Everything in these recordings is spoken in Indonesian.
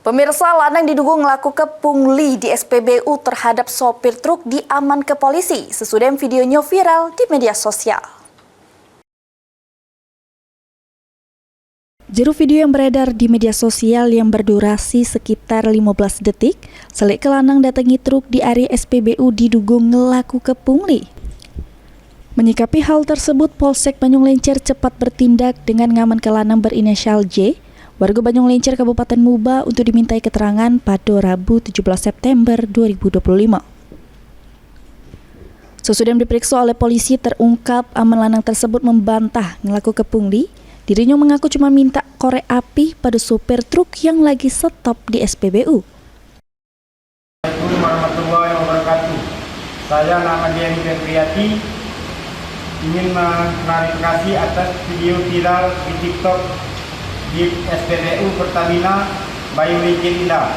Pemirsa, lanang diduga melakukan pungli di SPBU terhadap sopir truk diamankan polisi. Sesudah videonya viral di media sosial. Juru video yang beredar di media sosial yang berdurasi sekitar 15 detik, selik lanang datangi truk di area SPBU diduga melakukan pungli. Menyikapi hal tersebut, Polsek Banyung Lencir cepat bertindak dengan ngamankan lanang berinisial J, warga Banyung Lencir Kabupaten Muba untuk dimintai keterangan pada Rabu 17 September 2025. Sesudah diperiksa oleh polisi, terungkap aman lanang tersebut membantah melakukan pungli. Dirinya mengaku cuma minta korek api pada sopir truk yang lagi stop di SPBU. Assalamualaikum warahmatullahi wabarakatuh. Saya nama Dian Febriati, ingin mengklarifikasi atas video viral di TikTok di SPBU Pertamina Banyung Lencir Indah,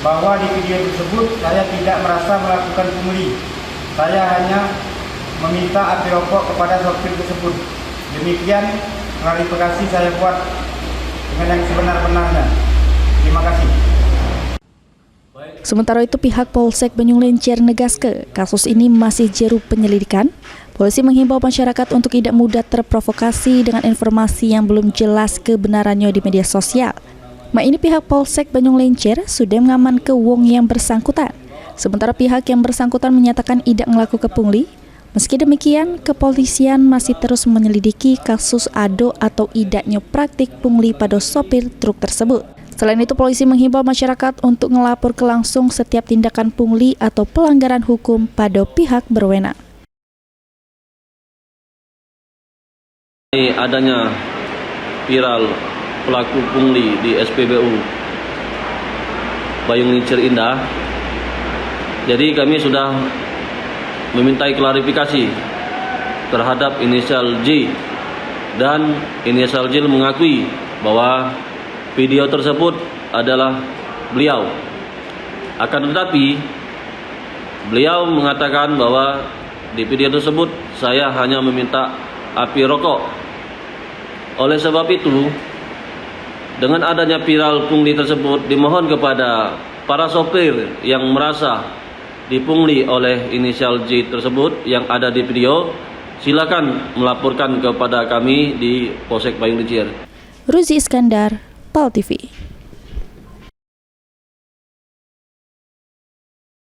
bahwa di video tersebut saya tidak merasa melakukan pungli. Saya hanya meminta api rokok kepada sopir tersebut. Demikian klarifikasi saya buat dengan yang sebenar-benarnya. Terima kasih. Sementara itu, pihak Polsek Banyung Lencir negaskan kasus ini masih jero penyelidikan. Polisi menghimbau masyarakat untuk tidak mudah terprovokasi dengan informasi yang belum jelas kebenarannya di media sosial. Ini pihak Polsek Banyung Lencir sudah mengamankan wong yang bersangkutan. Sementara pihak yang bersangkutan menyatakan tidak melakukan pungli. Meski demikian, kepolisian masih terus menyelidiki kasus ado atau idaknya praktik pungli pada sopir truk tersebut. Selain itu, polisi menghimbau masyarakat untuk melapor ke langsung setiap tindakan pungli atau pelanggaran hukum pada pihak berwenang. Adanya viral pelaku pungli di SPBU Banyung Lencir Indah, jadi kami sudah memintai klarifikasi terhadap inisial J, dan inisial J mengakui bahwa video tersebut adalah beliau. Akan tetapi beliau mengatakan bahwa di video tersebut saya hanya meminta api rokok. Oleh sebab itu, dengan adanya viral pungli tersebut, dimohon kepada para sopir yang merasa dipungli oleh inisial J tersebut yang ada di video, silakan melaporkan kepada kami di Polsek Banyung Lencir. Ruzi Iskandar, PAL TV.